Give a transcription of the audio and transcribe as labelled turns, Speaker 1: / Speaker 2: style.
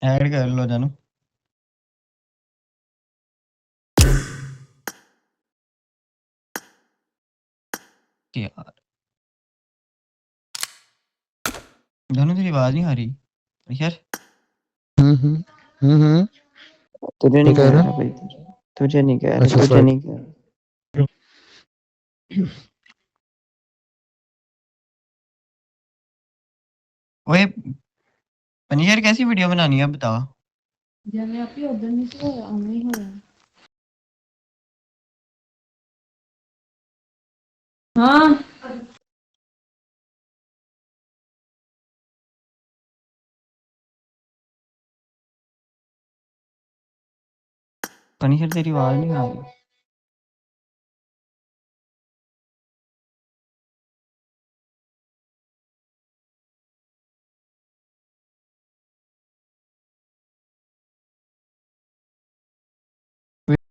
Speaker 1: Add कर लो जानू। यार जानू तेरी आवाज नहीं आ रही यार।
Speaker 2: हम्म।
Speaker 3: तुझे
Speaker 2: क्या
Speaker 3: नहीं
Speaker 2: कह
Speaker 3: कह
Speaker 2: रहा
Speaker 3: रहा
Speaker 2: है?
Speaker 3: भाई, तुझे नहीं कह रहा,
Speaker 2: अच्छा
Speaker 3: तुझे
Speaker 2: सॉरी।
Speaker 3: नहीं कह रहा।
Speaker 1: ओए पनीर कैसी वीडियो बनानी है बता।
Speaker 4: जाने आप ही उधर नहीं से आना ही होया। हाँ
Speaker 1: पनीर तेरी आवाज नहीं आ रही।